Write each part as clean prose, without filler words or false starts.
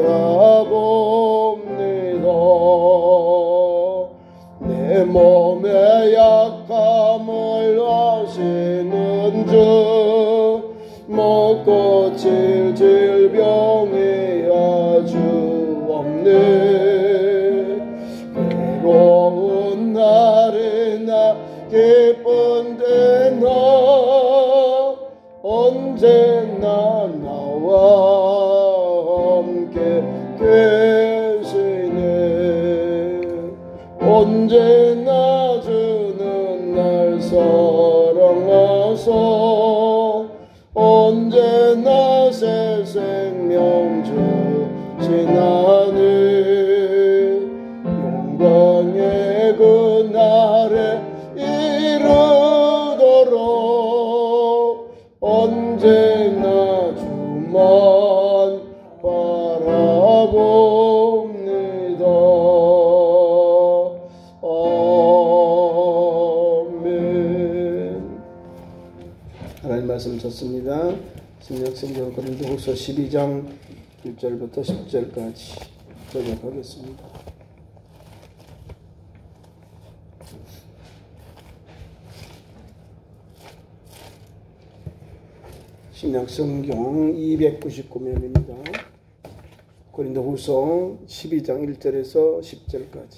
바라봅니다. 내 몸의 약함을 아시는 주, 못 고칠 질병이 아주 없네. 괴로운 날이나 기쁜데 나 언제나 나와 함께 계시네. 언제나 주는 날 사랑하소. 언제나 새 생명 주시나니. 영광의 그날에 이르도록 언제나 주만 바라봅니다. 아멘. 하나님 말씀 좋습니다. 신약성경 고린도후서 12장 1절부터 10절까지 번역하겠습니다. 신약성경 299면입니다. 고린도후서 12장 1절에서 10절까지.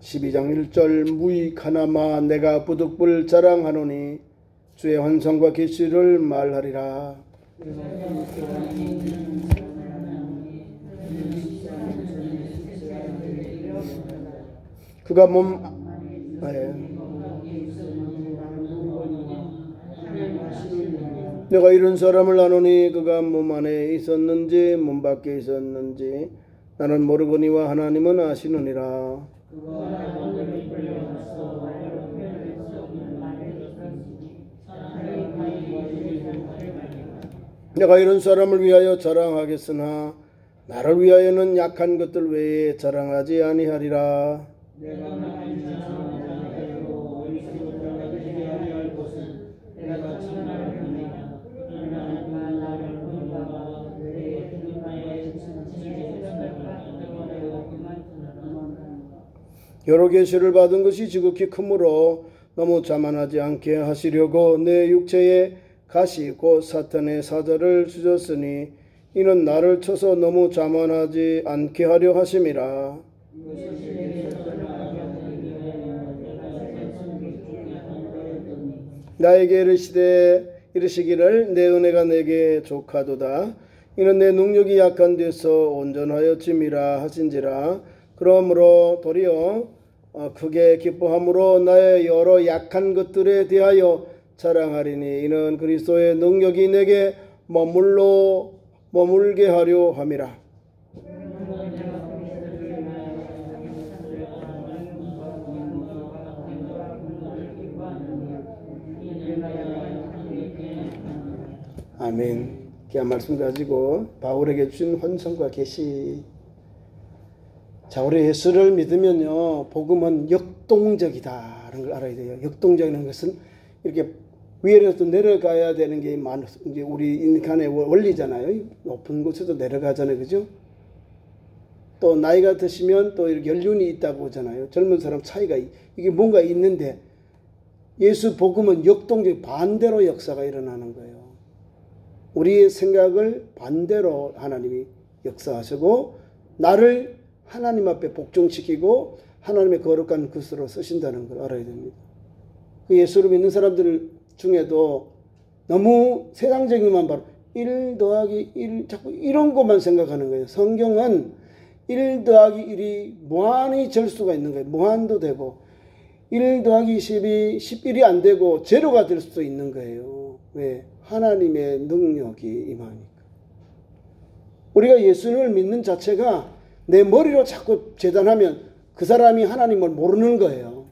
12장 1절 무익하나마 내가 부득불 자랑하노니 주의 환상과 계시를 말하리라. 그가 내가 이런 사람을 아노니 그가 몸 안에 있었는지 몸 밖에 있었는지 나는 모르거니와 하나님은 아시느니라. 내가 이런 사람을 위하여 자랑하겠으나 나를 위하여는 약한 것들 외에 자랑하지 아니하리라. 여러 계시를 받은 것이 지극히 크므로 너무 자만하지 않게 하시려고 내 육체에 가시 곧 사탄의 사자를 주셨으니 이는 나를 쳐서 너무 자만하지 않게 하려 하심이라. 나에게 이르시기를 내 은혜가 내게 족하도다. 이는 내 능력이 약한 데서 온전하여짐이라 하신지라. 그러므로 도리어 크게 기뻐함으로 나의 여러 약한 것들에 대하여 자랑하리니 이는 그리스도의 능력이 내게 머물게 하려 함이라. 아멘. 귀한 말씀 가지고 바울에게 주신 환상과 계시. 자, 우리 예수를 믿으면요, 복음은 역동적이다라는 걸 알아야 돼요. 역동적이라는 것은 이렇게 위에서 내려가야 되는 게 이제 우리 인간의 원리잖아요. 높은 곳에서 내려가잖아요, 그죠? 또 나이가 드시면 또 이렇게 연륜이 있다고 하잖아요. 젊은 사람 차이가 이게 뭔가 있는데 예수 복음은 역동적 반대로 역사가 일어나는 거예요. 우리의 생각을 반대로 하나님이 역사하시고 나를 하나님 앞에 복종시키고 하나님의 거룩한 것으로 쓰신다는 걸 알아야 됩니다. 그 예수를 믿는 사람들 중에도 너무 세상적인 것만 바로 1 더하기 1 자꾸 이런 것만 생각하는 거예요. 성경은 1 더하기 1이 무한히 될 수가 있는 거예요. 무한도 되고 1 더하기 10이 11이 안 되고 제로가 될 수도 있는 거예요. 왜? 하나님의 능력이 임하니까. 우리가 예수님을 믿는 자체가 내 머리로 자꾸 재단하면 그 사람이 하나님을 모르는 거예요.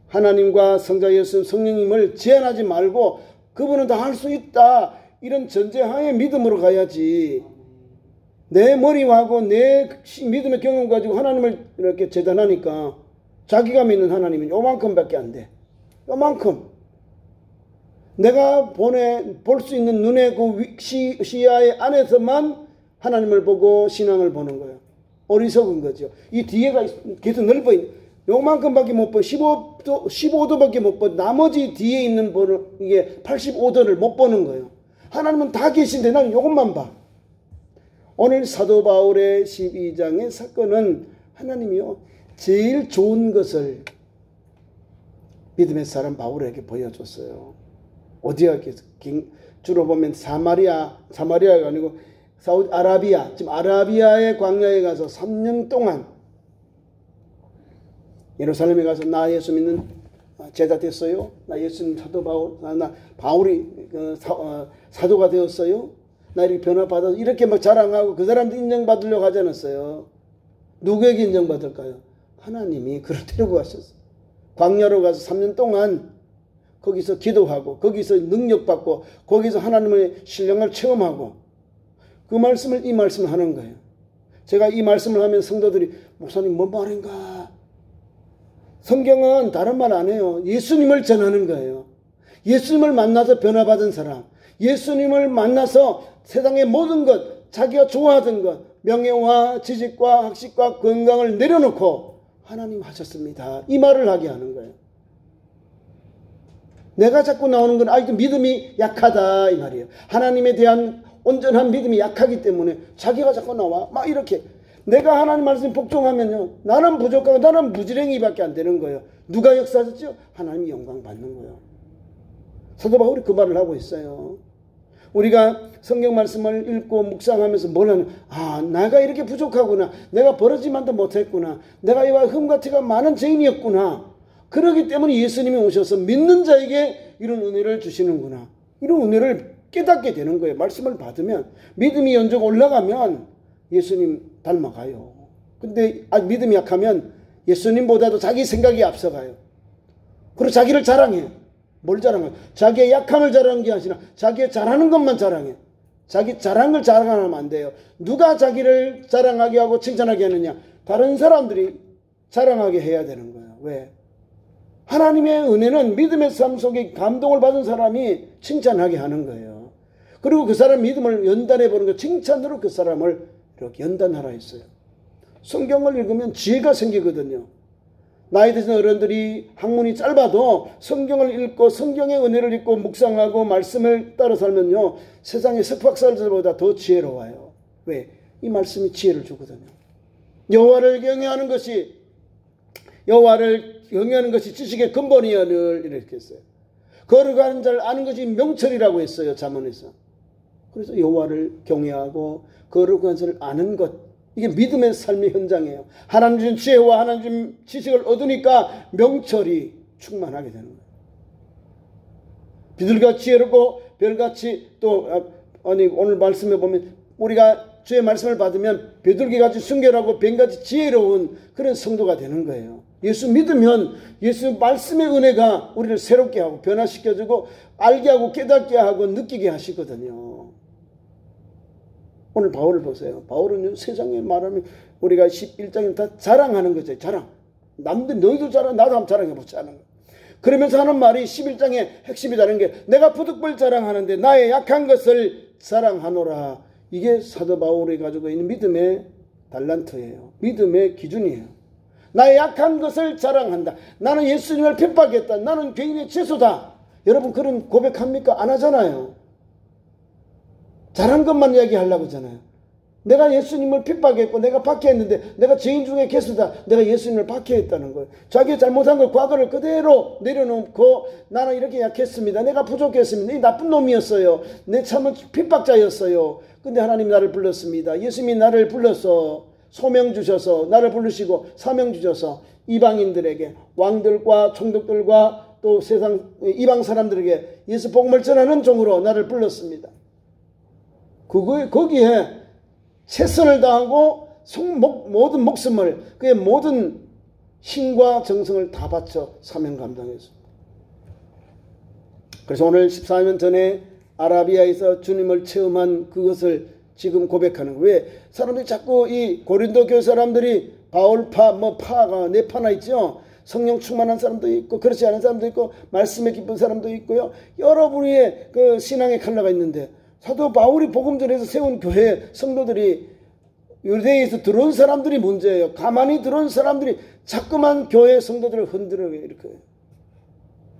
하나님과 성자 예수 성령님을 제한하지 말고 그분은 다 할 수 있다. 이런 전제하에 믿음으로 가야지. 내 머리하고 내 믿음의 경험 가지고 하나님을 이렇게 재단하니까 자기가 믿는 하나님은 요만큼밖에 안 돼. 요만큼. 내가 볼 수 있는 눈의 그 시야의 안에서만 하나님을 보고 신앙을 보는 거예요. 어리석은 거죠. 이 뒤에가 계속 넓어 있는, 요만큼밖에 못 보, 15도밖에 못 보, 나머지 뒤에 있는 이게 85도를 못 보는 거예요. 하나님은 다 계신데 나는 요것만 봐. 오늘 사도 바울의 12장의 사건은 하나님이요, 제일 좋은 것을 믿음의 사람 바울에게 보여줬어요. 어디야? 주로 보면 사마리아가 아니고 사우디아라비아, 지금 아라비아의 광야에 가서 3년 동안 예루살렘에 가서 나 예수 믿는 제자 됐어요. 나 예수 믿는 사도 바울이 사도가 되었어요. 나 이렇게 변화받아서 이렇게 막 자랑하고 그 사람도 인정받으려고 하지 않았어요. 누구에게 인정받을까요? 하나님이 그를 데리고 가셨어요. 광야로 가서 3년 동안 거기서 기도하고 거기서 능력받고 거기서 하나님의 신령을 체험하고 그 말씀을 이 말씀을 하는 거예요. 제가 이 말씀을 하면 성도들이 목사님 뭔 말인가? 성경은 다른 말 안 해요. 예수님을 전하는 거예요. 예수님을 만나서 변화받은 사람, 예수님을 만나서 세상의 모든 것, 자기가 좋아하던 것, 명예와 지식과 학식과 건강을 내려놓고 하나님 하셨습니다. 이 말을 하게 하는 거예요. 내가 자꾸 나오는 건 아직도 믿음이 약하다 이 말이에요. 하나님에 대한 온전한 믿음이 약하기 때문에 자기가 자꾸 나와. 막 이렇게. 내가 하나님 말씀 복종하면요, 나는 부족하고 나는 무지랭이밖에 안 되는 거예요. 누가 역사하셨죠? 하나님이 영광 받는 거예요. 사도 바울이 그 말을 하고 있어요. 우리가 성경 말씀을 읽고 묵상하면서 뭘 하냐? 아, 내가 이렇게 부족하구나. 내가 버러지만도 못했구나. 내가 이와 흠과 티가 많은 죄인이었구나. 그러기 때문에 예수님이 오셔서 믿는 자에게 이런 은혜를 주시는구나. 이런 은혜를 깨닫게 되는 거예요. 말씀을 받으면. 믿음이 연적 올라가면 예수님 닮아가요. 근데 아직 믿음이 약하면 예수님보다도 자기 생각이 앞서가요. 그리고 자기를 자랑해요. 뭘 자랑해요? 자기의 약함을 자랑하는 게 아니라 자기의 잘하는 것만 자랑해요. 자기 잘한 걸 자랑하면 안 돼요. 누가 자기를 자랑하게 하고 칭찬하게 하느냐? 다른 사람들이 자랑하게 해야 되는 거예요. 왜? 하나님의 은혜는 믿음의 삶 속에 감동을 받은 사람이 칭찬하게 하는 거예요. 그리고 그 사람 믿음을 연단해 보는 거, 칭찬으로 그 사람을 이렇게 연단하라 했어요. 성경을 읽으면 지혜가 생기거든요. 나이 드신 어른들이 학문이 짧아도 성경을 읽고 성경의 은혜를 읽고 묵상하고 말씀을 따라 살면요, 세상의 석박사들보다 더 지혜로워요. 왜? 이 말씀이 지혜를 주거든요. 여호와를 경외하는 것이 지식의 근본이여늘 이렇게 했어요. 거룩한 자를 아는 것이 명철이라고 했어요. 잠언에서. 그래서 여호와를 경외하고 거룩한 자를 아는 것, 이게 믿음의 삶의 현장이에요. 하나님 주신 지혜와 하나님 주신 지식을 얻으니까 명철이 충만하게 되는 거예요. 비둘기가 지혜롭고 별같이 또 오늘 말씀에 보면 우리가 주의 말씀을 받으면 비둘기같이 순결하고 뱀같이 지혜로운 그런 성도가 되는 거예요. 예수 믿으면 예수 말씀의 은혜가 우리를 새롭게 하고 변화시켜주고 알게 하고 깨닫게 하고 느끼게 하시거든요. 오늘 바울을 보세요. 바울은 세상에 말하면 우리가 11장에 다 자랑하는 거죠. 자랑. 남들 너희도 자랑, 나도 한번 자랑해보자 하는 거예요. 그러면서 하는 말이 11장의 핵심이라는 게 내가 부득불 자랑하는데 나의 약한 것을 자랑하노라. 이게 사도 바울이 가지고 있는 믿음의 달란트예요. 믿음의 기준이에요. 나의 약한 것을 자랑한다. 나는 예수님을 핍박했다. 나는 죄인의 채소다. 여러분 그런 고백합니까? 안 하잖아요. 잘한 것만 이야기하려고 하잖아요. 내가 예수님을 핍박했고 내가 박해했는데 내가 죄인 중에 개수다. 내가 예수님을 박해했다는 거예요. 자기 잘못한 걸 과거를 그대로 내려놓고 나는 이렇게 약했습니다. 내가 부족했습니다. 이 나쁜 놈이었어요. 내 참은 핍박자였어요. 근데 하나님 나를 불렀습니다. 예수님이 나를 불러서 소명 주셔서 나를 부르시고 사명 주셔서 이방인들에게 왕들과 총독들과 또 세상 이방 사람들에게 예수 복음을 전하는 종으로 나를 불렀습니다. 거기에 최선을 다하고 모든 목숨을 그의 모든 힘과 정성을 다 바쳐 사명 감당했습니다. 그래서 오늘 14년 전에 아라비아에서 주님을 체험한 그것을 지금 고백하는 거예요. 왜? 사람들이 자꾸 이 고린도 교회 사람들이 바울파 파가 네 파나 있죠. 성령 충만한 사람도 있고 그렇지 않은 사람도 있고 말씀에 기쁜 사람도 있고요. 여러 분의 그 신앙의 컬러가 있는데 사도 바울이 복음 전에서 세운 교회 성도들이 유대에서 들어온 사람들이 문제예요. 가만히 들어온 사람들이 자꾸만 교회 성도들을 흔들어 이렇게.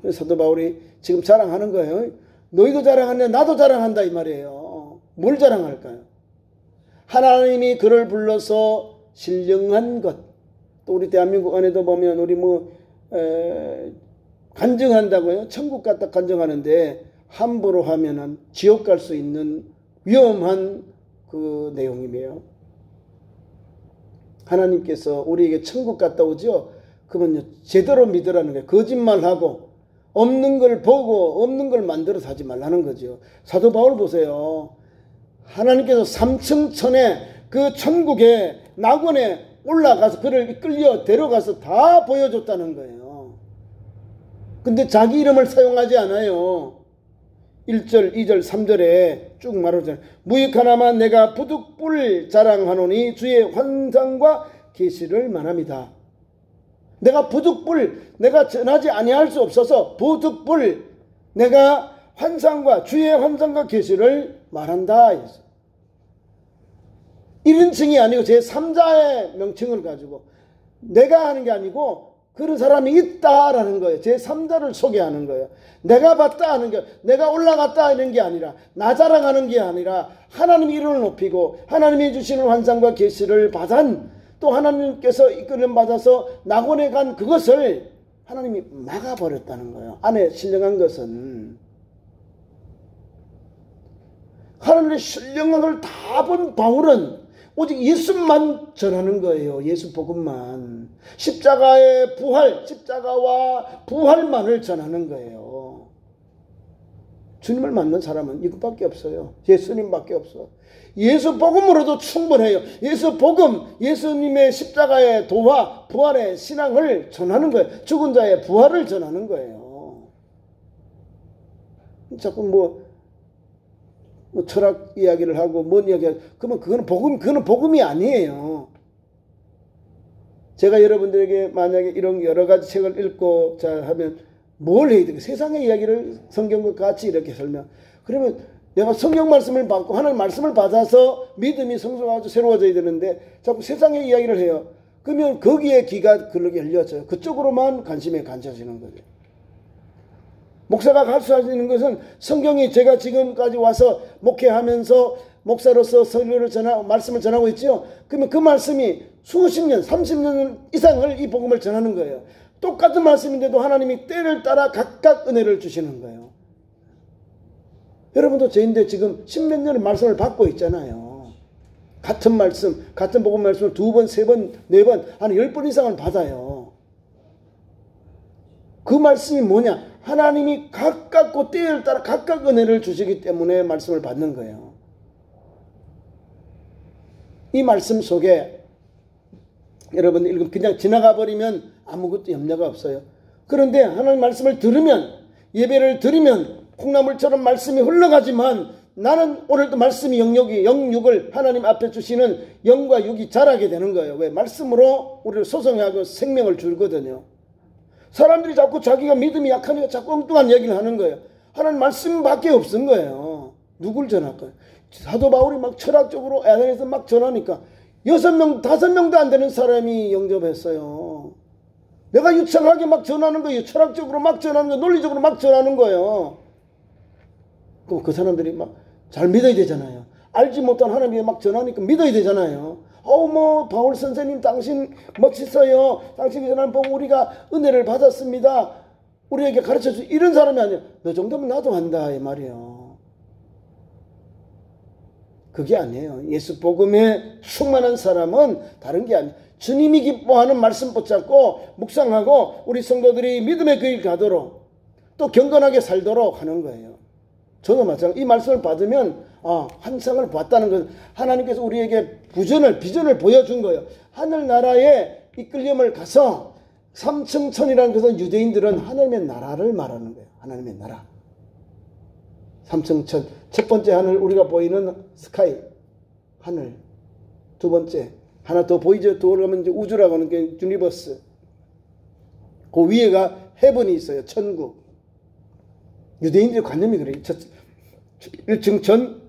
그래서 사도 바울이 지금 자랑하는 거예요. 너희도 자랑하는데 나도 자랑한다 이 말이에요. 뭘 자랑할까요? 하나님이 그를 불러서 신령한 것. 또 우리 대한민국 안에도 보면 우리 간증한다고요. 천국 갔다 간증하는데 함부로 하면은 지옥 갈 수 있는 위험한 그 내용이에요. 하나님께서 우리에게 천국 갔다 오죠. 그러면요 제대로 믿으라는 거예요. 거짓말하고 없는 걸 보고 없는 걸 만들어서 하지 말라는 거죠. 사도 바울 보세요. 하나님께서 3층 천에 그 천국의 낙원에 올라가서 그를 이끌려 데려가서 다 보여줬다는 거예요. 근데 자기 이름을 사용하지 않아요. 1절, 2절, 3절에 쭉 말하잖아요. 무익하나마 내가 부득불 자랑하노니 주의 환상과 계시를 말합니다. 내가 부득불, 내가 전하지 아니할 수 없어서 부득불 내가 환상과 주의 환상과 계시를 말한다. 이런 층이 아니고 제3자의 명칭을 가지고 내가 하는 게 아니고 그런 사람이 있다라는 거예요. 제3자를 소개하는 거예요. 내가 봤다 하는 게, 내가 올라갔다 하는 게 아니라, 나 자랑하는 게 아니라, 하나님 이름을 높이고, 하나님이 주시는 환상과 계시를 받은, 또 하나님께서 이끌림 받아서 낙원에 간 그것을 하나님이 막아버렸다는 거예요. 안에 신령한 것은. 하나님의 신령한 걸 다 본 바울은 오직 예수만 전하는 거예요. 예수 복음만. 십자가의 부활, 십자가와 부활만을 전하는 거예요. 주님을 만난 사람은 이것밖에 없어요. 예수님밖에 없어. 예수 복음으로도 충분해요. 예수 복음, 예수님의 십자가의 도와 부활의 신앙을 전하는 거예요. 죽은 자의 부활을 전하는 거예요. 자꾸 철학 이야기를 하고 뭔 이야기하고 그러면 그거는 복음이 아니에요. 제가 여러분들에게 만약에 이런 여러 가지 책을 읽고 자 하면 뭘 해야 되겠어요? 세상의 이야기를 성경과 같이 이렇게 설명. 그러면 내가 성경 말씀을 받고 하나님 말씀을 받아서 믿음이 성숙하고 새로워져야 되는데 자꾸 세상의 이야기를 해요. 그러면 거기에 귀가 그렇게 열려져요. 그쪽으로만 관심이 가져지는 거죠. 목사가 가르쳐주는 것은 성경이 제가 지금까지 와서 목회하면서 목사로서 설교를 말씀을 전하고 있죠. 그러면 그 말씀이 수십 년, 30년 이상을 이 복음을 전하는 거예요. 똑같은 말씀인데도 하나님이 때를 따라 각각 은혜를 주시는 거예요. 여러분도 저인데 지금 십몇 년의 말씀을 받고 있잖아요. 같은 말씀, 같은 복음 말씀을 2번, 3번, 4번, 한 10번 이상을 받아요. 그 말씀이 뭐냐? 하나님이 각각 그 때를 따라 각각 은혜를 주시기 때문에 말씀을 받는 거예요. 이 말씀 속에 여러분 읽으면 그냥 지나가 버리면 아무것도 염려가 없어요. 그런데 하나님 말씀을 들으면 예배를 드리면 콩나물처럼 말씀이 흘러가지만 나는 오늘도 말씀이 영육을 하나님 앞에 주시는 영과 육이 자라게 되는 거예요. 왜? 말씀으로 우리를 소성하고 생명을 주거든요. 사람들이 자꾸 자기가 믿음이 약하니까 자꾸 엉뚱한 얘기를 하는 거예요. 하나님 말씀밖에 없은 거예요. 누굴 전할까요? 사도 바울이 막 철학적으로 에덴에서 막 전하니까 6명, 5명도 안 되는 사람이 영접했어요. 내가 유창하게 막 전하는 거예요. 철학적으로 막 전하는 거예요. 논리적으로 막 전하는 거예요. 그럼 그 사람들이 막 잘 믿어야 되잖아요. 알지 못한 하나님이 막 전하니까 믿어야 되잖아요. 바울 선생님 당신 멋있어요. 당신이 전하는 복 우리가 은혜를 받았습니다. 우리에게 가르쳐주 이런 사람이 아니야. 너 정도면 나도 한다 이 말이에요. 그게 아니에요. 예수 복음에 충만한 사람은 다른 게 아니에요. 주님이 기뻐하는 말씀 붙잡고 묵상하고 우리 성도들이 믿음의 그 길 가도록 또 경건하게 살도록 하는 거예요. 저도 마찬가지. 이 말씀을 받으면 환상을 봤다는 것은 하나님께서 우리에게 비전을 보여준 거예요. 하늘나라에 이끌림을 가서 삼층천이라는 것은 유대인들은 하나님의 나라를 말하는 거예요. 하나님의 나라. 삼층천. 첫 번째 하늘 우리가 보이는 스카이 하늘. 두 번째 하나 더 보이죠. 더 올라가면 이제 우주라고 하는 게 유니버스. 그 위에가 헤븐이 있어요. 천국. 유대인들의 관념이 그래요. 1층 천,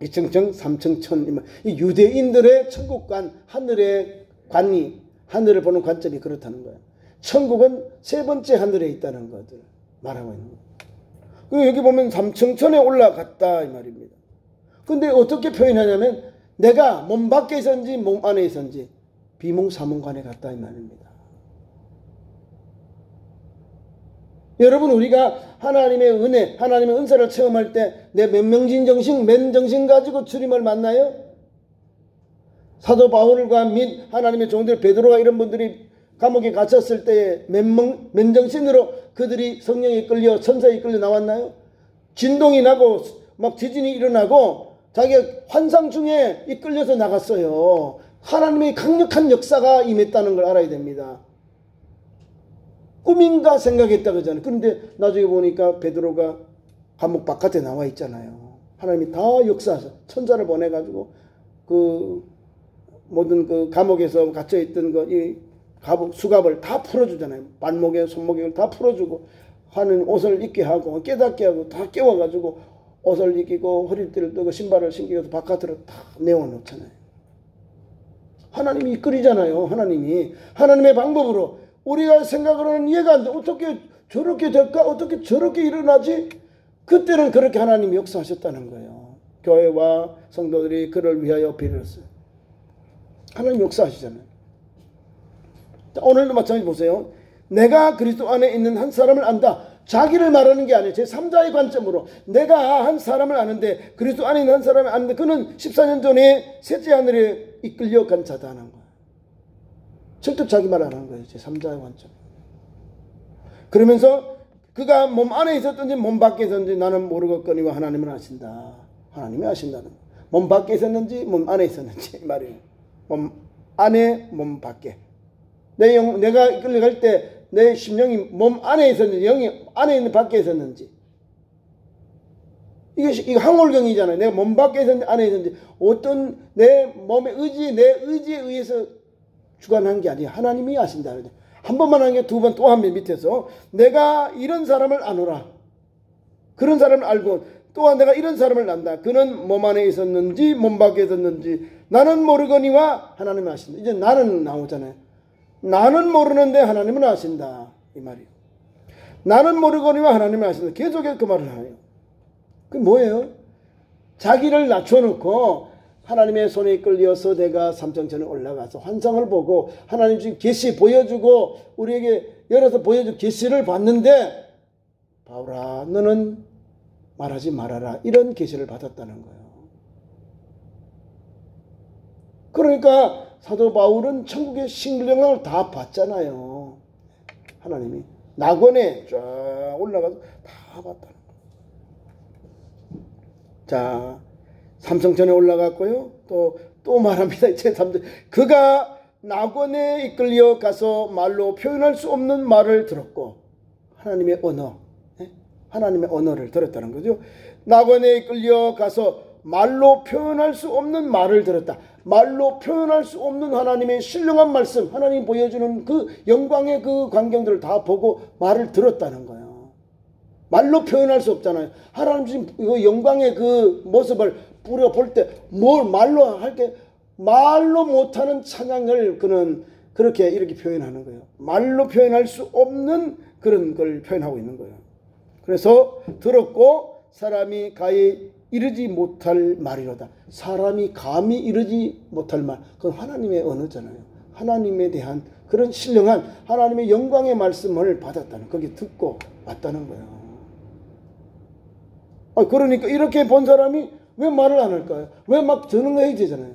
2층 천, 3층 천. 이 유대인들의 천국관, 하늘의 관이, 하늘을 보는 관점이 그렇다는 거예요. 천국은 세 번째 하늘에 있다는 것을 말하고 있는 거예요. 그리고 여기 보면 3층 천에 올라갔다 이 말입니다. 근데 어떻게 표현하냐면 내가 몸 밖에 있었는지 몸 안에 있었는지 비몽사몽간에 갔다 이 말입니다. 여러분, 우리가 하나님의 은혜, 하나님의 은사를 체험할 때 내 맨정신 가지고 주님을 만나요? 사도 바울과 및 하나님의 종들 베드로가 이런 분들이 감옥에 갇혔을 때에 맨정신으로 그들이 성령에 끌려 천사에 끌려 나왔나요? 진동이 나고 막 지진이 일어나고 자기가 환상 중에 이끌려서 나갔어요. 하나님의 강력한 역사가 임했다는 걸 알아야 됩니다. 꿈인가 생각했다 그러잖아요. 그런데 나중에 보니까 베드로가 감옥 바깥에 나와 있잖아요. 하나님이 다 역사하셔. 천사를 보내가지고 그 모든 그 감옥에서 갇혀있던 이 수갑을 다 풀어주잖아요. 발목에 손목에 다 풀어주고 하는 옷을 입게 하고 깨닫게 하고 다 깨워가지고 옷을 입히고 허리띠를 뜨고 신발을 신기고 바깥으로 다 내어놓잖아요. 하나님이 이끌이잖아요. 하나님의 방법으로. 우리가 생각으로는 이해가 안 돼. 어떻게 저렇게 될까? 어떻게 저렇게 일어나지? 그때는 그렇게 하나님이 역사하셨다는 거예요. 교회와 성도들이 그를 위하여 빌었어요. 하나님 역사하시잖아요. 오늘도 마찬가지 보세요. 내가 그리스도 안에 있는 한 사람을 안다. 자기를 말하는 게 아니에요. 제3자의 관점으로 내가 한 사람을 아는데 그리스도 안에 있는 한 사람을 아는데 그는 14년 전에 셋째 하늘에 이끌려 간 자다 하는 거예요. 직접 자기 말 안 하는 거예요. 제3자의 관점. 그러면서 그가 몸 안에 있었든지 몸 밖에 있었는지 나는 모르겠거니와 하나님은 아신다. 하나님이 아신다는 거예요. 몸 밖에 있었는지 몸 안에 있었는지 말이에요. 몸 안에 몸 밖에. 내가 이끌려갈 때 내 심령이 몸 안에 있었는지 영이 안에 있는 밖에 있었는지. 이거 항월경이잖아요. 내가 몸 밖에 있었는지 안에 있었는지. 어떤 내 몸의 의지, 내 의지에 의해서 주관한 게 아니에요. 하나님이 아신다. 한 번만 한 게 두 번 또 한 번 밑에서 내가 이런 사람을 아노라. 그런 사람을 알고 또한 내가 이런 사람을 안다. 그는 몸 안에 있었는지 몸 밖에 있었는지 나는 모르거니와 하나님이 아신다. 이제 나는 나오잖아요. 나는 모르는데 하나님은 아신다. 이 말이에요. 나는 모르거니와 하나님은 아신다. 계속해서 그 말을 해요. 그게 뭐예요? 자기를 낮춰놓고 하나님의 손에 이끌려서 내가 삼층천에 올라가서 환상을 보고 하나님 지금 계시 보여주고 우리에게 열어서 보여준 계시를 봤는데 바울아 너는 말하지 말아라. 이런 계시를 받았다는 거예요. 그러니까 사도 바울은 천국의 신령을 다 봤잖아요. 하나님이 낙원에 쫙 올라가서 다 봤다는 거예요. 자, 삼성천에 올라갔고요. 또 말합니다. 제3절. 그가 낙원에 이끌려 가서 말로 표현할 수 없는 말을 들었고 하나님의 언어, 하나님의 언어를 들었다는 거죠. 낙원에 이끌려 가서 말로 표현할 수 없는 말을 들었다. 말로 표현할 수 없는 하나님의 신령한 말씀, 하나님이 보여주는 그 영광의 그 광경들을 다 보고 말을 들었다는 거예요. 말로 표현할 수 없잖아요. 하나님 지금 그 영광의 그 모습을 뿌려볼 때 뭘 말로 할게 말로 못하는 찬양을 그는 그렇게 이렇게 표현하는 거예요. 말로 표현할 수 없는 그런 걸 표현하고 있는 거예요. 그래서 들었고 사람이 가히 이르지 못할 말이로다. 사람이 감히 이르지 못할 말. 그건 하나님의 언어잖아요. 하나님에 대한 그런 신령한 하나님의 영광의 말씀을 받았다는 거기 듣고 왔다는 거예요. 그러니까 이렇게 본 사람이 왜 말을 안 할까요? 왜 막 전응해야 되잖아요.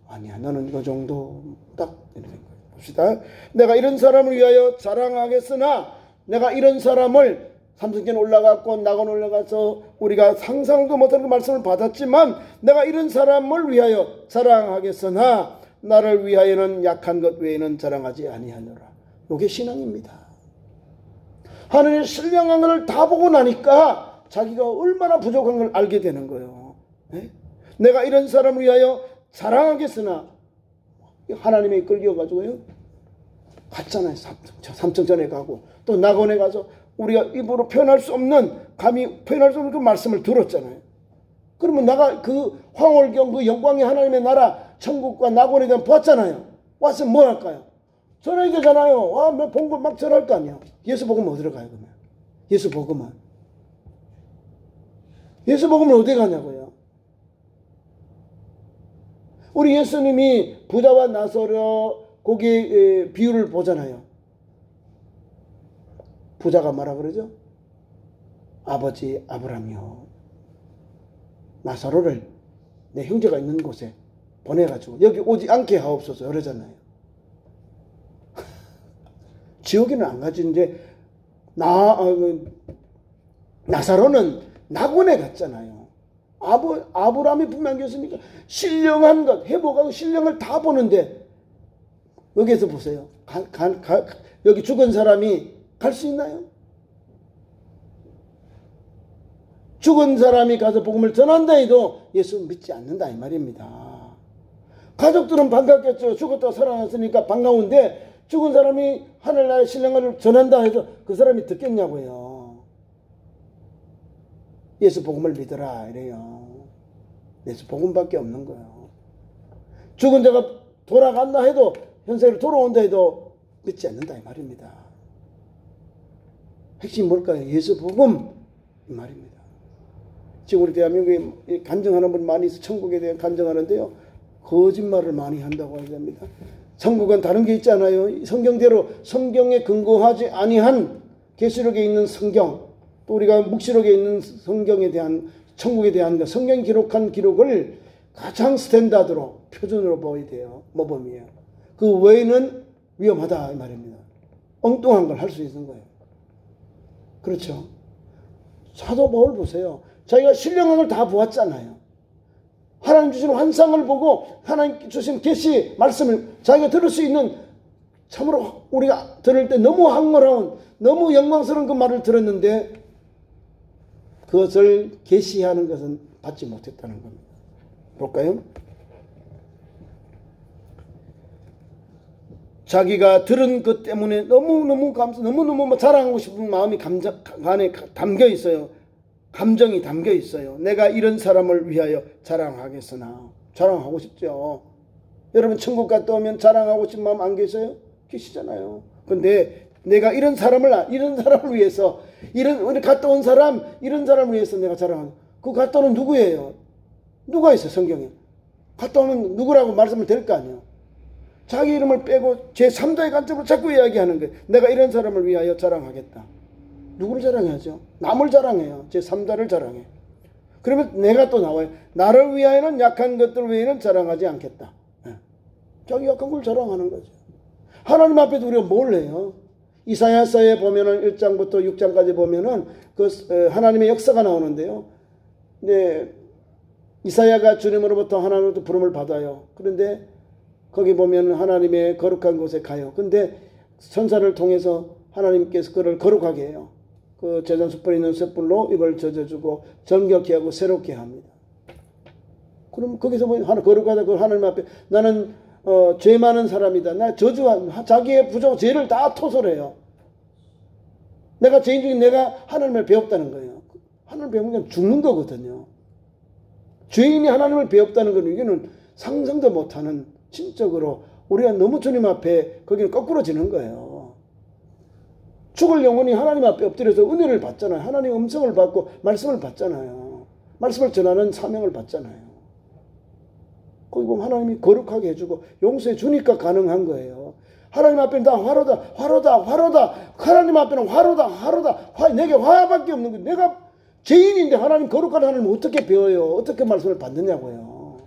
아니야 나는 이 정도 딱 이렇게 봅시다. 내가 이런 사람을 위하여 자랑하겠으나 내가 이런 사람을 삼성천 올라갔고 낙원 올라가서 우리가 상상도 못하는 말씀을 받았지만 내가 이런 사람을 위하여 자랑하겠으나 나를 위하여는 약한 것 외에는 자랑하지 아니하노라. 이게 신앙입니다. 하나님의 신령한 것을 다 보고 나니까 자기가 얼마나 부족한 걸 알게 되는 거예요. 내가 이런 사람을 위하여 자랑하겠으나 하나님의 끌려가지고요. 갔잖아요. 삼청전에 가고 또 낙원에 가서 우리가 입으로 표현할 수 없는, 감히 표현할 수 없는 그 말씀을 들었잖아요. 그러면 나가 그 황홀경, 그 영광의 하나님의 나라 천국과 낙원에 대한 보았잖아요. 와서 뭐 할까요? 전해야 되잖아요. 와, 본 거 막 전할 거 아니야. 예수 복음 어디로 가요 그러면? 예수 복음은 어디 가냐고요? 우리 예수님이 부자와 나사로 거기 비유를 보잖아요. 부자가 뭐라 그러죠? 아버지 아브라함이요, 나사로를 내 형제가 있는 곳에 보내가지고 여기 오지 않게 하옵소서 그러잖아요. 지옥에는 안 가지. 이제 나사로는 낙원에 갔잖아요. 아브라함이 분명히 했으니까 신령한 것, 회복하고 신령을 다 보는데 여기에서 보세요. 여기 죽은 사람이 갈 수 있나요? 죽은 사람이 가서 복음을 전한다 해도 예수 믿지 않는다 이 말입니다. 가족들은 반갑겠죠. 죽었다 살아났으니까 반가운데 죽은 사람이 하늘나라의 신령을 전한다 해서 그 사람이 듣겠냐고요. 예수 복음을 믿어라 이래요. 예수 복음밖에 없는 거예요. 죽은 자가 돌아간다 해도, 현세로 돌아온다 해도 믿지 않는다 이 말입니다. 핵심이 뭘까요? 예수 복음 이 말입니다. 지금 우리 대한민국에 간증하는 분 많이 있어. 천국에 대한 간증하는데요, 거짓말을 많이 한다고 해야 됩니다. 천국은 다른 게 있잖아요. 성경대로 성경에 근거하지 아니한 계시록에 있는 성경, 또 우리가 묵시록에 있는 성경에 대한, 천국에 대한 성경이 기록한 기록을 가장 스탠다드로 표준으로 보여야 돼요. 모범이에요. 그 외에는 위험하다 이 말입니다. 엉뚱한 걸 할 수 있는 거예요. 그렇죠. 사도 바울 보세요. 자기가 신령한 걸 다 보았잖아요. 하나님 주신 환상을 보고 하나님 주신 계시 말씀을 자기가 들을 수 있는, 참으로 우리가 들을 때 너무 황홀한, 너무 영광스러운 그 말을 들었는데 그것을 계시하는 것은 받지 못했다는 겁니다. 볼까요? 자기가 들은 것 때문에 너무너무 자랑하고 싶은 마음이 안에 담겨 있어요. 감정이 담겨 있어요. 내가 이런 사람을 위하여 자랑하겠으나. 자랑하고 싶죠. 여러분 천국 갔다 오면 자랑하고 싶은 마음 안 계세요? 계시잖아요. 근데 내가 이런 사람을 위해서, 우리 갔다 온 사람, 이런 사람을 위해서 내가 자랑하는, 그 갔다 오는 누구예요? 누가 있어요 성경에? 갔다 오는 누구라고 말씀을 드릴 거 아니에요. 자기 이름을 빼고 제3자의 관점으로 자꾸 이야기하는 거예요. 내가 이런 사람을 위하여 자랑하겠다. 누구를 자랑해야죠? 남을 자랑해요. 제3자를 자랑해. 그러면 내가 또 나와요. 나를 위하여는 약한 것들 외에는 자랑하지 않겠다. 자기 약한 걸 자랑하는 거죠. 하나님 앞에도 우리가 뭘 해요? 이사야서에 보면은 1장부터 6장까지 보면은 그 하나님의 역사가 나오는데요. 네, 이사야가 주님으로부터 하나님으로부터 부름을 받아요. 그런데 거기 보면 하나님의 거룩한 곳에 가요. 근데 천사를 통해서 하나님께서 그를 거룩하게 해요. 그 제단 숯불에 있는 숯불로 입을 젖어주고 정결케 하고 새롭게 합니다. 그럼 거기서 뭐 거룩하다, 그 하나님 앞에 나는 죄 많은 사람이다. 나 저주한, 자기의 부정 죄를 다 토설해요. 내가 죄인 중에 내가 하나님을 배웠다는 거예요. 하나님을 배우면 죽는 거거든요. 죄인이 하나님을 배웠다는 건 이게는 상상도 못하는, 진적으로 우리가 너무 주님 앞에 거기는 거꾸로지는 거예요. 죽을 영혼이 하나님 앞에 엎드려서 은혜를 받잖아요. 하나님의 음성을 받고 말씀을 받잖아요. 말씀을 전하는 사명을 받잖아요. 거기 보면 하나님이 거룩하게 해주고 용서해 주니까 가능한 거예요. 하나님 앞에는 다 화로다. 하나님 앞에는 화로다. 내게 화밖에 없는 거예요. 내가 죄인인데 하나님 거룩한 하나님 어떻게 배워요? 어떻게 말씀을 받느냐고요.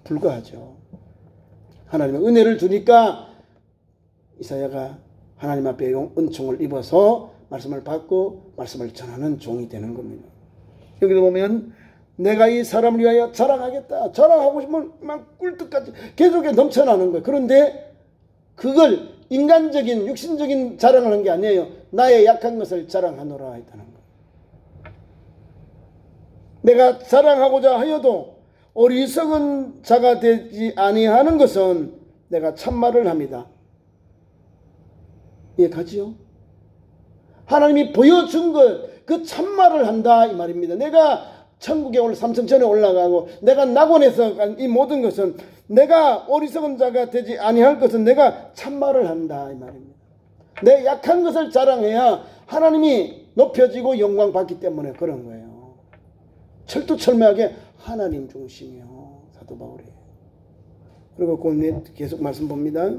불가하죠. 하나님의 은혜를 주니까 이사야가 하나님 앞에 은총을 입어서 말씀을 받고 말씀을 전하는 종이 되는 겁니다. 여기도 보면 내가 이 사람을 위하여 자랑하겠다. 자랑하고 싶으면 막 꿀떡같이 계속해 넘쳐나는 거예요. 그런데 그걸 인간적인 육신적인 자랑을 한 게 아니에요. 나의 약한 것을 자랑하노라 했다는 거예요. 내가 자랑하고자 하여도 어리석은 자가 되지 아니하는 것은 내가 참말을 합니다. 이해가지요? 하나님이 보여준 것, 그 참말을 한다 이 말입니다. 내가 천국에 삼성천에 올라가고 내가 낙원에서 간 이 모든 것은 내가 어리석은 자가 되지 아니할 것은 내가 참말을 한다 이 말입니다. 내 약한 것을 자랑해야 하나님이 높여지고 영광 받기 때문에 그런 거예요. 철두철미하게 하나님 중심이요. 사도 바울이. 그리고 계속 말씀 봅니다.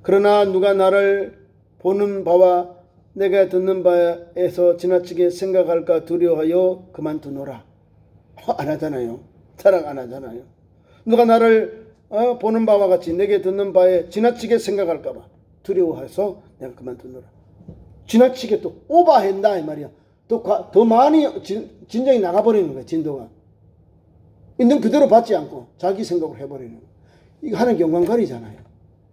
그러나 누가 나를 보는 바와 내가 듣는 바에서 지나치게 생각할까 두려워하여 그만두노라. 안 하잖아요. 자랑 안 하잖아요. 누가 나를 보는 바와 같이 내게 듣는 바에 지나치게 생각할까 봐 두려워해서 내가 그만두노라. 지나치게 또 오버한다 이 말이야. 또 더 많이 진정이 나가버리는 거야. 진도가. 있는 그대로 받지 않고 자기 생각을 해버리는 거야. 이거 하나님 영광 가리잖아요.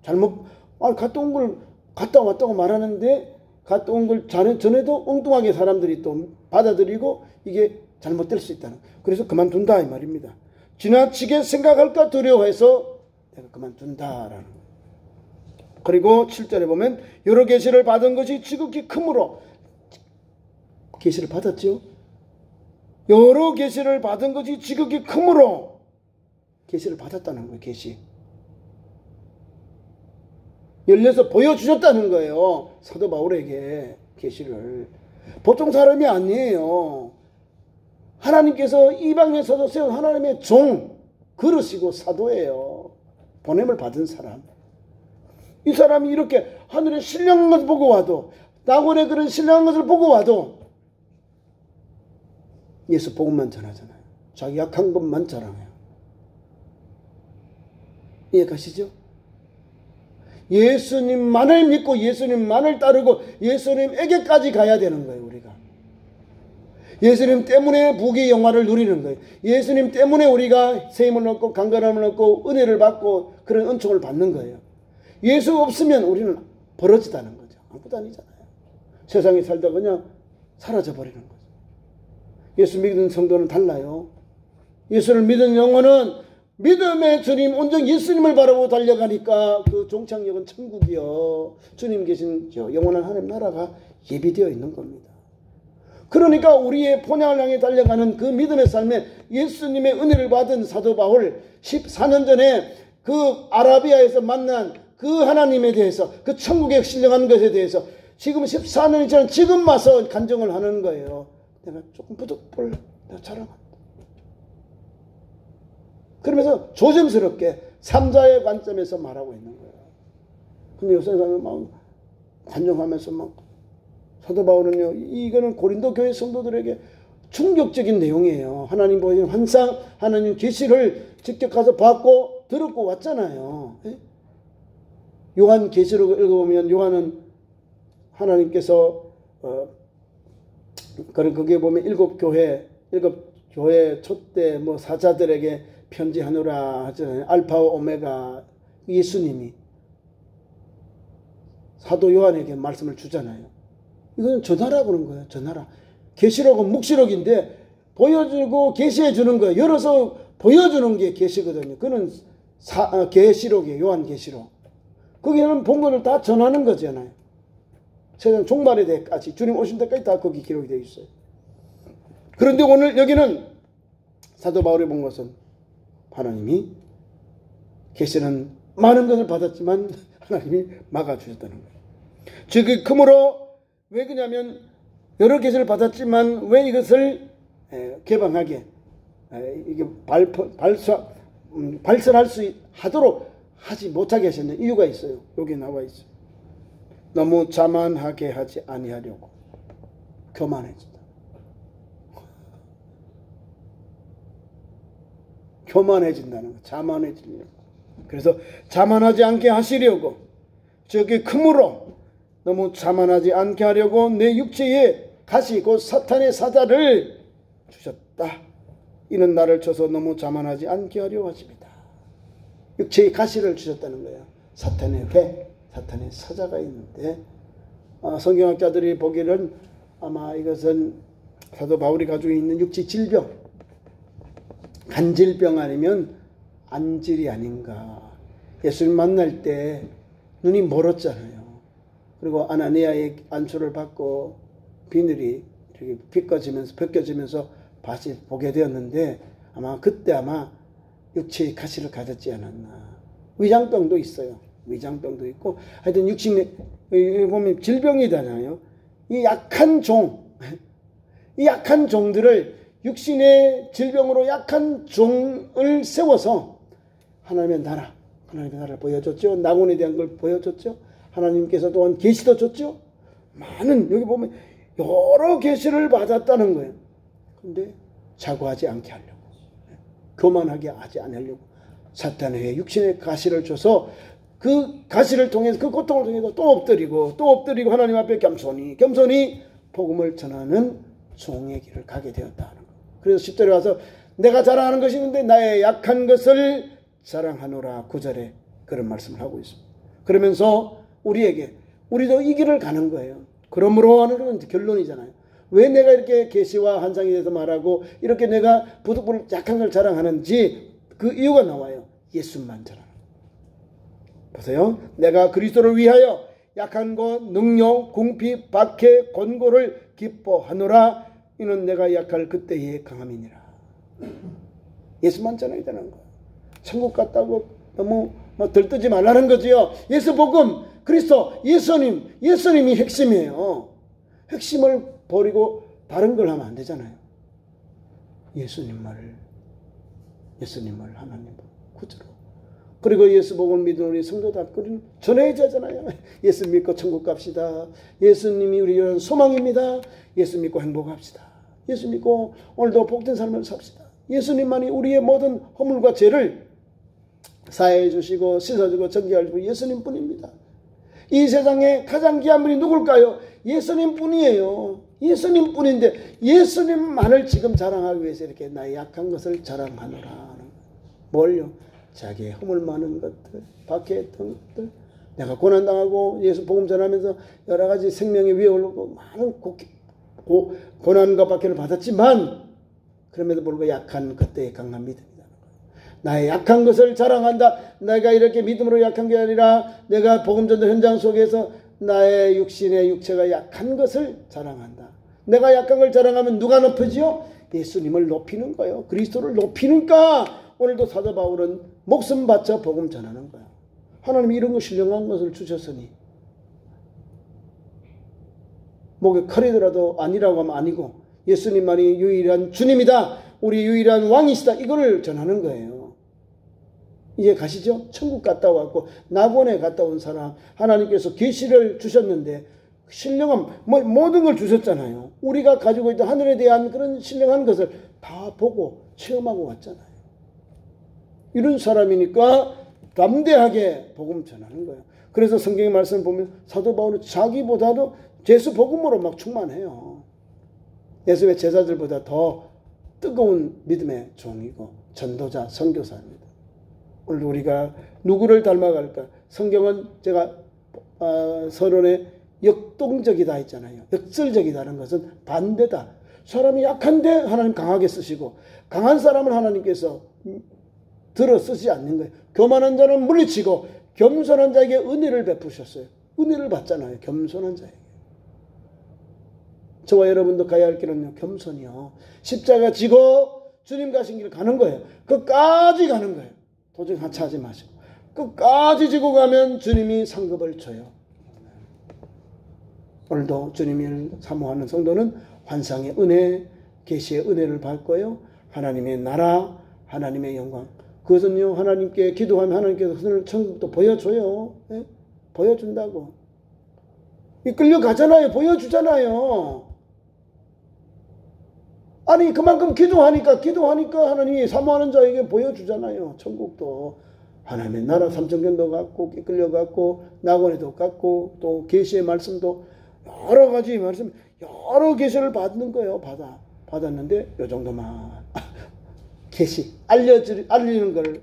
잘못 갔다 온 걸 갔다 왔다고 말하는데 갔다 온 걸 전에도 엉뚱하게 사람들이 또 받아들이고 이게 잘못될 수 있다는 거예요. 그래서 그만둔다 이 말입니다. 지나치게 생각할까 두려워해서 내가 그만둔다라는 거예요. 그리고 7절에 보면 여러 계시를 받은 것이 지극히 크므로 계시를 받았죠. 여러 계시를 받은 것이 지극히 크므로 계시를 받았다는 거예요. 계시. 열려서 보여주셨다는 거예요. 사도 바울에게 계시를. 보통 사람이 아니에요. 하나님께서 이방에서도 세운 하나님의 종, 그릇이고 사도예요. 보냄을 받은 사람. 이 사람이 이렇게 하늘에 신령한 것을 보고 와도, 낙원에 그런 신령한 것을 보고 와도 예수 복음만 전하잖아요. 자기 약한 것만 자랑해요. 이해가시죠? 예수님만을 믿고 예수님만을 따르고 예수님에게까지 가야 되는 거예요. 우리가 예수님 때문에 부귀 영화를 누리는 거예요. 예수님 때문에 우리가 세임을 얻고 강건함을 얻고 은혜를 받고 그런 은총을 받는 거예요. 예수 없으면 우리는 벌어지다는 거죠. 아무것도 아니잖아요. 세상에 살다 그냥 사라져 버리는 거죠. 예수 믿는 성도는 달라요. 예수를 믿은 영혼은 믿음의 주님 온전 예수님을 바라보고 달려가니까 그 종착역은 천국이요. 주님 계신 영원한 하나님 나라가 예비되어 있는 겁니다. 그러니까 우리의 본향을 향해 달려가는 그 믿음의 삶에 예수님의 은혜를 받은 사도 바울 14년 전에 그 아라비아에서 만난 그 하나님에 대해서 그 천국에 신령한 것에 대해서 지금 14년이 지난 지금 와서 간증을 하는 거예요. 내가 조금 부득불 내가 자랑한다. 그러면서 조심스럽게 삼자의 관점에서 말하고 있는 거예요. 근데 요새 사람은 막 관용하면서 막 사도 바울은요, 이거는 고린도 교회 성도들에게 충격적인 내용이에요. 하나님 보여준 환상, 하나님 계시를 직접 가서 봤고 들었고 왔잖아요. 요한 계시록을 읽어보면 요한은 하나님께서 거기에 보면 일곱 교회 촛대 사자들에게 편지하노라 하잖아요. 알파와 오메가 예수님이 사도 요한에게 말씀을 주잖아요. 이건 전하라 그런 거예요. 전하라. 계시록은 묵시록인데 보여주고 계시해 주는 거예요. 열어서 보여주는 게 계시거든요. 그는 계시록이에요. 요한 계시록. 거기는 본 것을 다 전하는 거잖아요. 세상 종말에 대해까지 주님 오신 때까지 다 거기 기록이 되어 있어요. 그런데 오늘 여기는 사도 바울이 본 것은 하나님이 계시는 많은 것을 받았지만 하나님이 막아주셨다는 거예요. 즉 크므로 왜 그러냐면 여러 계시를 받았지만 왜 이것을 개방하게 이게 발설할 수 하도록 하지 못하게 하셨는 이유가 있어요. 여기 나와 있어요. 너무 자만하게 하지 아니하려고. 교만해진다. 교만해진다는 거. 자만해지려고. 그래서 자만하지 않게 하시려고. 저기 크므로 너무 자만하지 않게 하려고 내 육체에 가시 곧 사탄의 사자를 주셨다. 이는 나를 쳐서 너무 자만하지 않게 하려 하십니다. 육체에 가시를 주셨다는 거예요. 사탄의 회, 사탄의 사자가 있는데 성경학자들이 보기에는 아마 이것은 사도 바울이 가지고 있는 육체 질병, 간질병 아니면 안질이 아닌가. 예수님 만날 때 눈이 멀었잖아요. 그리고 아나니아의 안수를 받고 비늘이 이렇게 벗겨지면서 다시 보게 되었는데 아마 그때 육체의 가시를 가졌지 않았나. 위장병도 있어요. 위장병도 있고 하여튼 육신에 보면 질병이잖아요. 이 약한 종들을 육신의 질병으로 약한 종을 세워서 하나님의 나라를 보여줬죠. 낙원에 대한 걸 보여줬죠. 하나님께서 또한 계시도 줬죠. 많은 여기 보면 여러 계시를 받았다는 거예요. 근데 자고하지 않게 하려고, 교만하게 하지 않으려고 사탄에게 육신의 가시를 줘서 그 가시를 통해서 그 고통을 통해서 또 엎드리고 하나님 앞에 겸손히 복음을 전하는 종의 길을 가게 되었다는 거예요. 그래서 10절에 와서 내가 자랑하는 것이 있는데 나의 약한 것을 자랑하노라 9절에 그런 말씀을 하고 있습니다. 그러면서 우리도 이 길을 가는 거예요. 그러므로 하는 건 결론이잖아요. 왜 내가 이렇게 계시와 환상에 대해서 말하고 이렇게 내가 부득불 약한 걸 자랑하는지 그 이유가 나와요. 예수만 자랑하는 거예요. 보세요. 내가 그리스도를 위하여 약한 것, 능력, 궁핍, 박해, 권고를 기뻐하노라. 이는 내가 약할 그때의 강함이니라. 예수만 전해야 되는 거예요. 천국 갔다고 너무 들뜨지 말라는 거지요. 예수 복음, 그리스도, 예수님이 핵심이에요. 핵심을 버리고 다른 걸 하면 안 되잖아요. 예수님을 하나님 구주로. 그리고 예수 복음을 믿는 우리 성도다 전해야 되잖아요. 예수 믿고 천국 갑시다. 예수님이 우리의 소망입니다. 예수 믿고 행복합시다. 예수 믿고 오늘도 복된 삶을 삽시다. 예수님만이 우리의 모든 허물과 죄를 사해해 주시고 씻어주고 정결해 주고 예수님뿐입니다. 이 세상에 가장 귀한 분이 누굴까요? 예수님뿐이에요. 예수님뿐인데 예수님만을 지금 자랑하기 위해서 이렇게 나의 약한 것을 자랑하노라. 뭘요? 자기의 허물 많은 것들, 박해했던 것들, 내가 고난당하고 예수 복음 전하면서 여러 가지 생명의 위에 올라오고 많은 고난과 박해를 받았지만 그럼에도 불구하고 약한 그때의 강한 믿음이라는 거예요. 나의 약한 것을 자랑한다. 내가 이렇게 믿음으로 약한 게 아니라 내가 복음 전도 현장 속에서 나의 육체가 약한 것을 자랑한다. 내가 약한 걸 자랑하면 누가 높여지요? 예수님을 높이는 거예요. 그리스도를 높이니까 오늘도 사도 바울은 목숨 바쳐 복음 전하는 거예요. 하나님이 이런 거 신령한 것을 주셨으니 목에 칼이더라도 아니라고 하면 아니고 예수님만이 유일한 주님이다. 우리 유일한 왕이시다. 이거를 전하는 거예요. 이제 가시죠? 천국 갔다 왔고 낙원에 갔다 온 사람 하나님께서 계시를 주셨는데 신령한 모든 걸 주셨잖아요. 우리가 가지고 있던 하늘에 대한 그런 신령한 것을 다 보고 체험하고 왔잖아요. 이런 사람이니까 담대하게 복음 전하는 거예요. 그래서 성경의 말씀을 보면 사도 바울은 자기보다도 예수 복음으로 막 충만해요. 예수의 제자들보다 더 뜨거운 믿음의 종이고 전도자, 선교사입니다. 오늘 우리가 누구를 닮아갈까? 성경은 제가 서론에 역동적이다 했잖아요. 역설적이다는 것은 반대다. 사람이 약한데 하나님 강하게 쓰시고 강한 사람을 하나님께서 들어 쓰지 않는 거예요. 교만한 자는 물리치고 겸손한 자에게 은혜를 베푸셨어요. 은혜를 받잖아요. 겸손한 자에게. 저와 여러분도 가야 할 길은요. 겸손이요. 십자가 지고 주님 가신 길 가는 거예요. 끝까지 가는 거예요. 도저히 하차하지 마시고. 끝까지 지고 가면 주님이 상급을 줘요. 오늘도 주님을 사모하는 성도는 환상의 은혜, 계시의 은혜를 받고요. 하나님의 나라, 하나님의 영광. 그것은요, 하나님께 기도하면 하나님께서 하늘 천국도 보여줘요. 예? 보여준다고. 끌려가잖아요. 보여주잖아요. 아니, 그만큼 기도하니까 하나님이 사모하는 자에게 보여주잖아요. 천국도. 하나님의 나라 삼천견도 갖고, 끌려갔고, 낙원에도 갔고, 또 계시의 말씀도 여러 가지 말씀, 여러 계시를 받는 거예요. 받았는데, 요 정도만. 계시, 알리는 걸,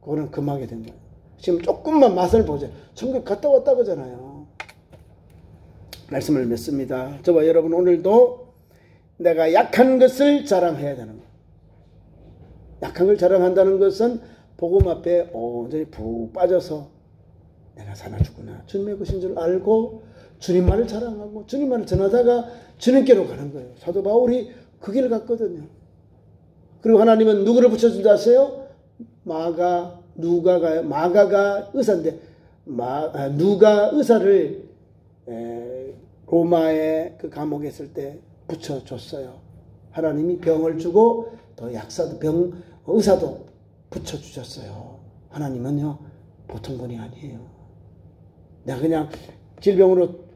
그거는 금하게 된 거예요. 지금 조금만 맛을 보죠. 천국 갔다 왔다 그러잖아요. 말씀을 맺습니다. 저와 여러분 오늘도 내가 약한 것을 자랑해야 되는 거예요. 약한 걸 자랑한다는 것은 복음 앞에 온전히 푹 빠져서 내가 살아주구나. 주님의 것인 줄 알고 주님만을 자랑하고 주님만을 전하다가 주님께로 가는 거예요. 사도 바울이 그 길을 갔거든요. 그리고 하나님은 누구를 붙여준다 하세요? 마가가 의사인데 누가 의사를 로마의 그 감옥에 있을 때 붙여줬어요. 하나님이 병을 주고 또 약사도 의사도 붙여주셨어요. 하나님은요 보통 분이 아니에요. 내가 그냥 질병으로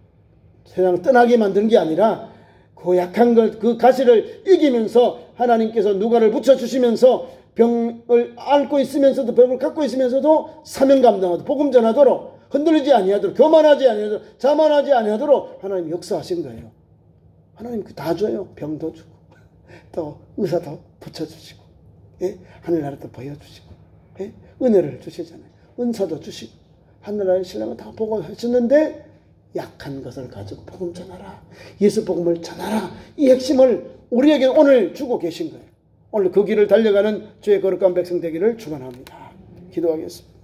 세상 떠나게 만드는 게 아니라 그 약한 것, 그 가시를 이기면서 하나님께서 누가를 붙여주시면서 병을 앓고 있으면서도 병을 갖고 있으면서도 사명 감당하도록 복음 전하도록 흔들리지 아니하도록 교만하지 아니하도록 자만하지 아니하도록 하나님 역사하신 거예요. 하나님 다 줘요. 병도 주고 또 의사도 붙여주시고 하늘나라도 보여주시고 은혜를 주시잖아요. 은사도 주시고 하늘나라의 신랑은 다 보고 하셨는데 약한 것을 가지고 복음 전하라. 예수 복음을 전하라. 이 핵심을 우리에게 오늘 주고 계신 거예요. 오늘 그 길을 달려가는 주의 거룩한 백성 되기를 축원합니다. 기도하겠습니다.